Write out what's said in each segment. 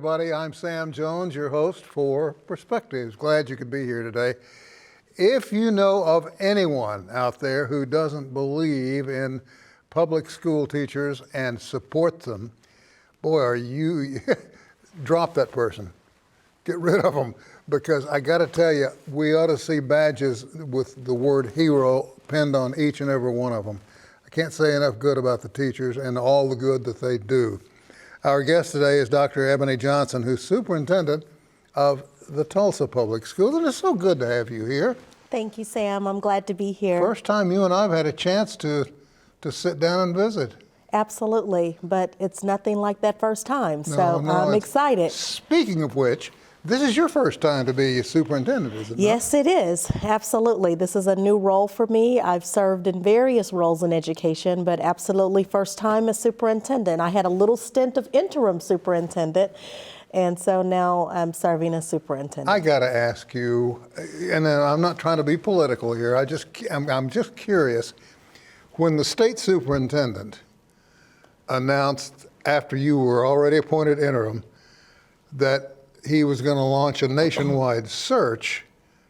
everybody. I'm Sam Jones, your host for Perspectives. Glad you could be here today. If you know of anyone out there who doesn't believe in public school teachers and support them, boy, are you, drop that person. Get rid of them, because I got to tell you, we ought to see badges with the word hero pinned on each and every one of them. I can't say enough good about the teachers and all the good that they do. Our guest today is Dr. Ebony Johnson, who's superintendent of the Tulsa Public Schools, and it's so good to have you here. Thank you, Sam. I'm glad to be here. First time you and I have had a chance to sit down and visit. Absolutely, but it's nothing like that first time, so I'm excited. Speaking of which, this is your first time to be a superintendent, is it not? Yes, it is. Absolutely. This is a new role for me. I've served in various roles in education, but absolutely first time as superintendent. I had a little stint of interim superintendent, and so now I'm serving as superintendent. I got to ask you, and I'm not trying to be political here, I'm just curious, when the state superintendent announced, after you were already appointed interim, that he was going to launch a nationwide search,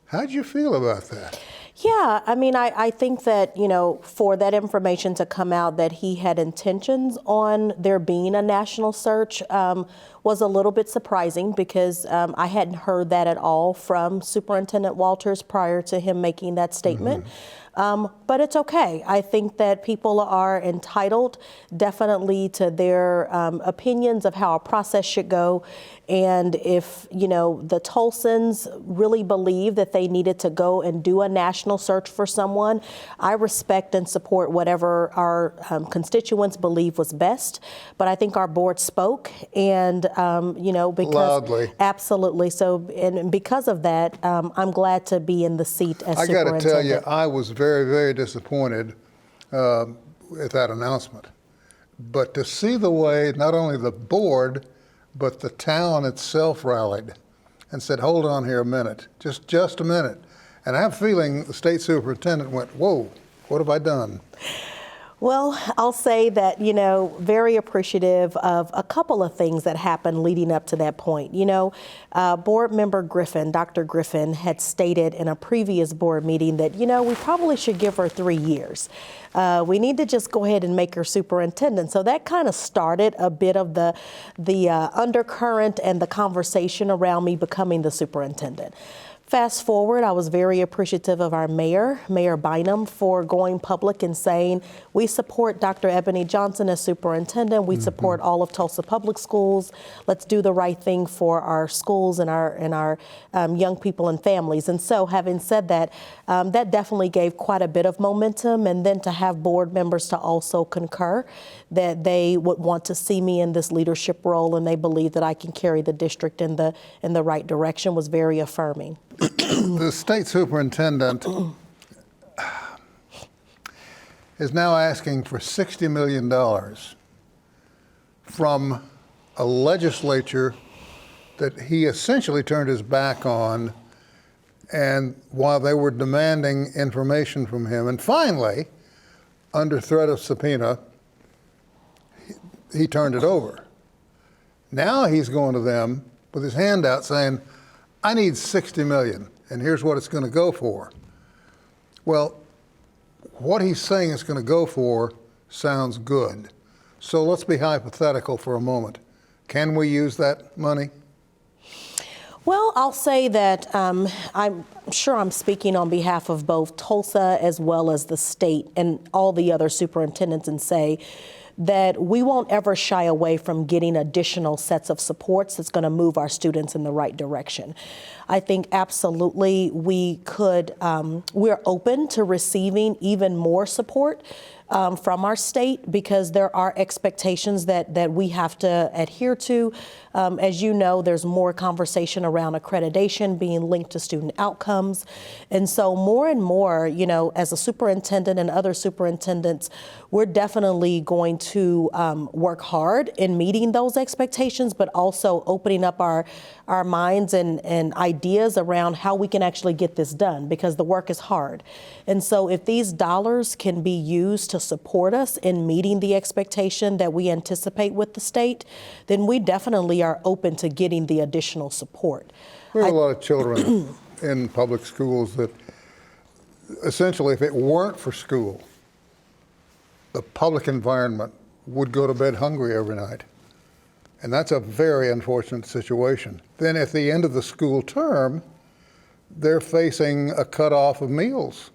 how'd you feel about that? Yeah, I mean, I think that, for that information to come out that he had intentions on there being a national search was a little bit surprising, because I hadn't heard that at all from Superintendent Walters prior to him making that statement. But it's okay. I think that people are entitled definitely to their opinions of how a process should go. And if, the Tulsans really believe that they needed to go and do a national search for someone, I respect and support whatever our constituents believe was best. But I think our board spoke, and, because loudly. Absolutely. So, and because of that, I'm glad to be in the seat as superintendent. I got to tell you, I was very, very disappointed at that announcement. But to see the way not only the board, but the town itself rallied and said, hold on here a minute, just a minute. And I have a feeling the state superintendent went, whoa, what have I done? Well, I'll say that, very appreciative of a couple of things that happened leading up to that point. Board member Griffin, Dr. Griffin, had stated in a previous board meeting that, we probably should give her 3 years. We need to just go ahead and make her superintendent. So that kind of started a bit of the undercurrent and the conversation around me becoming the superintendent. Fast forward, I was very appreciative of our mayor, Mayor Bynum, for going public and saying, we support Dr. Ebony Johnson as superintendent. We support all of Tulsa Public Schools. Let's do the right thing for our schools and our young people and families. And so, having said that, that definitely gave quite a bit of momentum. And then to have board members to also concur that they would want to see me in this leadership role, and they believe that I can carry the district in the right direction, was very affirming. The state superintendent is now asking for $60 million from a legislature that he essentially turned his back on, and while they were demanding information from him. And finally, under threat of subpoena, he turned it over. Now he's going to them with his hand out saying, I need $60 million, and here's what it's going to go for. Well, what he's saying it's going to go for sounds good. So let's be hypothetical for a moment. Can we use that money? Well, I'll say that I'm sure I'm speaking on behalf of both Tulsa as well as the state and all the other superintendents, and say that we won't ever shy away from getting additional sets of supports that's going to move our students in the right direction. I think absolutely we could, we're open to receiving even more support from our state, because there are expectations that we have to adhere to. As you know, there's more conversation around accreditation being linked to student outcomes. And so more and more, as a superintendent and other superintendents, we're definitely going to work hard in meeting those expectations, but also opening up our minds and ideas around how we can actually get this done, because the work is hard. And so if these dollars can be used to to support us in meeting the expectation that we anticipate with the state, then we definitely are open to getting the additional support. There are a lot of children in public schools that essentially, if it weren't for school, the public environment would go to bed hungry every night. And that's a very unfortunate situation. Then at the end of the school term, they're facing a cutoff of meals.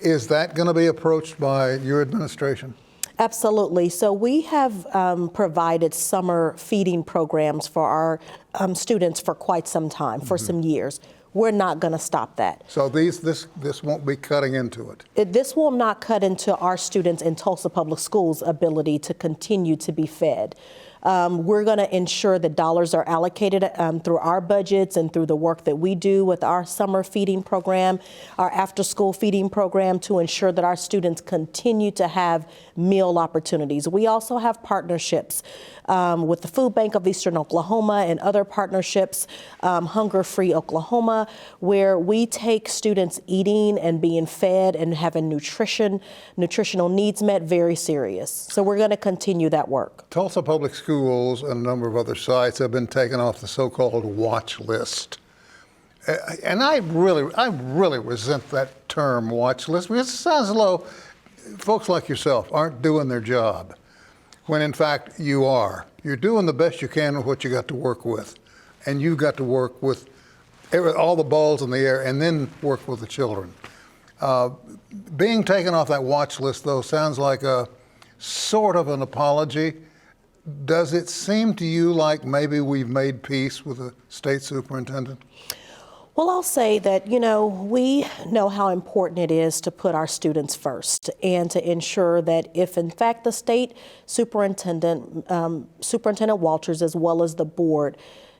Is that going to be approached by your administration? Absolutely. So we have provided summer feeding programs for our students for quite some time, for some years. We're not going to stop that. So this won't be cutting into it? This will not cut into our students in Tulsa Public Schools' ability to continue to be fed. We're going to ensure that dollars are allocated through our budgets and through the work that we do with our summer feeding program, our after-school feeding program, to ensure that our students continue to have meal opportunities. We also have partnerships with the Food Bank of Eastern Oklahoma and other partnerships, Hunger Free Oklahoma, where we take students eating and being fed and having nutritional needs met very serious. So we're going to continue that work. Tulsa Public Schools and a number of other sites have been taken off the so-called watch list. And I really resent that term, watch list, because it sounds as though folks like yourself aren't doing their job, when in fact you are. You're doing the best you can with what you got to work with. And you've got to work with all the balls in the air and then work with the children. Being taken off that watch list, though, sounds like a sort of an apology. Does it seem to you like maybe we've made peace with the state superintendent? Well, I'll say that, we know how important it is to put our students first and to ensure that if, in fact, the state superintendent, Superintendent Walters, as well as the board,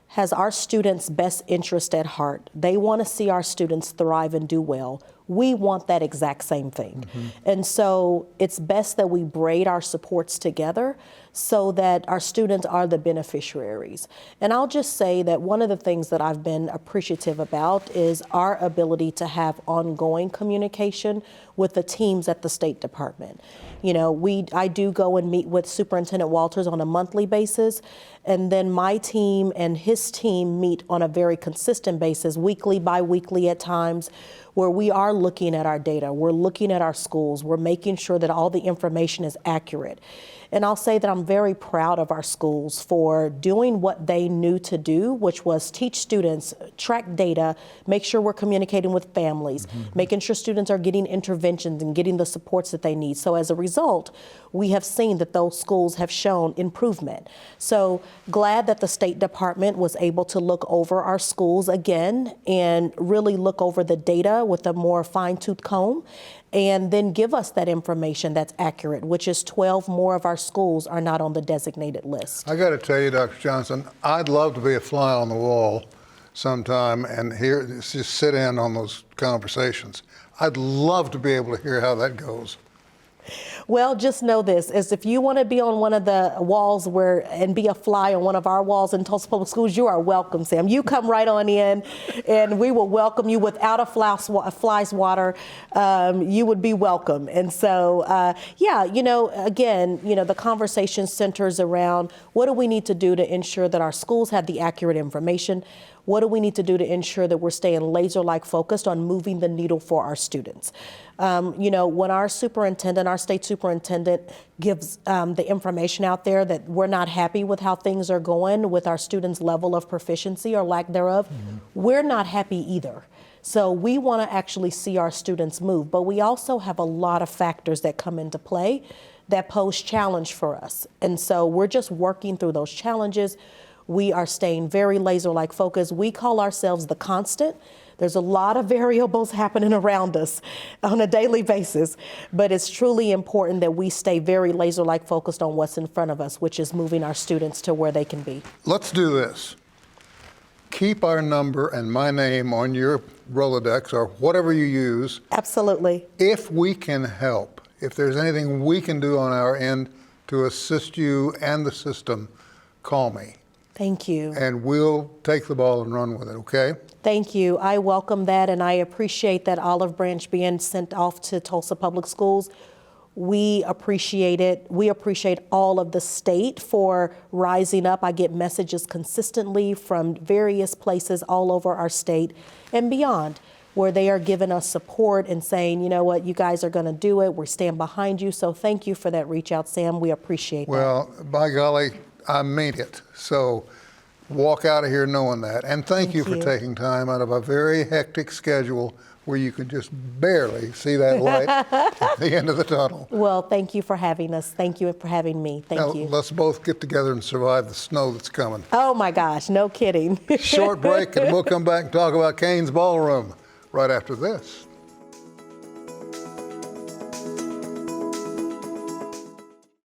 has our students' best interest at heart, they want to see our students thrive and do well. We want that exact same thing. And so it's best that we braid our supports together so that our students are the beneficiaries. And I'll just say that one of the things that I've been appreciative about is our ability to have ongoing communication with the teams at the State Department. I do go and meet with Superintendent Walters on a monthly basis, and then my team and his team meet on a very consistent basis, weekly, bi-weekly at times, where we are looking at our data, we're looking at our schools, we're making sure that all the information is accurate. And I'll say that I'm very proud of our schools for doing what they knew to do, which was teach students, track data, make sure we're communicating with families, making sure students are getting interventions and getting the supports that they need. So as a result, we have seen that those schools have shown improvement. So glad that the State Department was able to look over our schools again and really look over the data with a more fine-tooth comb, and then give us that information that's accurate, which is 12 more of our schools are not on the designated list. I got to tell you, Dr. Johnson, I'd love to be a fly on the wall sometime and just sit in on those conversations. I'd love to be able to hear how that goes. Well, just know this, is if you want to be on one of the walls and be a fly on one of our walls in Tulsa Public Schools, you are welcome, Sam. You come right on in and we will welcome you without a fly's water. You would be welcome. And so, again, the conversation centers around what do we need to do to ensure that our schools have the accurate information? What do we need to do to ensure that we're staying laser-like focused on moving the needle for our students? When our state superintendent gives the information out there that we're not happy with how things are going with our students' level of proficiency or lack thereof, we're not happy either. So we want to actually see our students move, but we also have a lot of factors that come into play that pose challenge for us. And so we're just working through those challenges. We are staying very laser-like focused. We call ourselves the constant. There's a lot of variables happening around us on a daily basis, but it's truly important that we stay very laser-like focused on what's in front of us, which is moving our students to where they can be. Let's do this. Keep our number and my name on your Rolodex or whatever you use. Absolutely. If we can help, if there's anything we can do on our end to assist you and the system, call me. Thank you. and we'll take the ball and run with it, okay? Thank you. I welcome that, and I appreciate that olive branch being sent off to Tulsa Public Schools. We appreciate it. We appreciate all of the state for rising up. I get messages consistently from various places all over our state and beyond, where they are giving us support and saying, you know what, you guys are going to do it. We stand behind you. So thank you for that reach out, Sam. We appreciate that. Well, by golly, I mean it. So walk out of here knowing that. And thank you for taking time out of a very hectic schedule where you can just barely see that light at the end of the tunnel. Well, thank you for having us. Thank you for having me. Thank Now, you. let's both get together and survive the snow that's coming. Oh my gosh, no kidding. Short break, and we'll come back and talk about Cain's Ballroom right after this.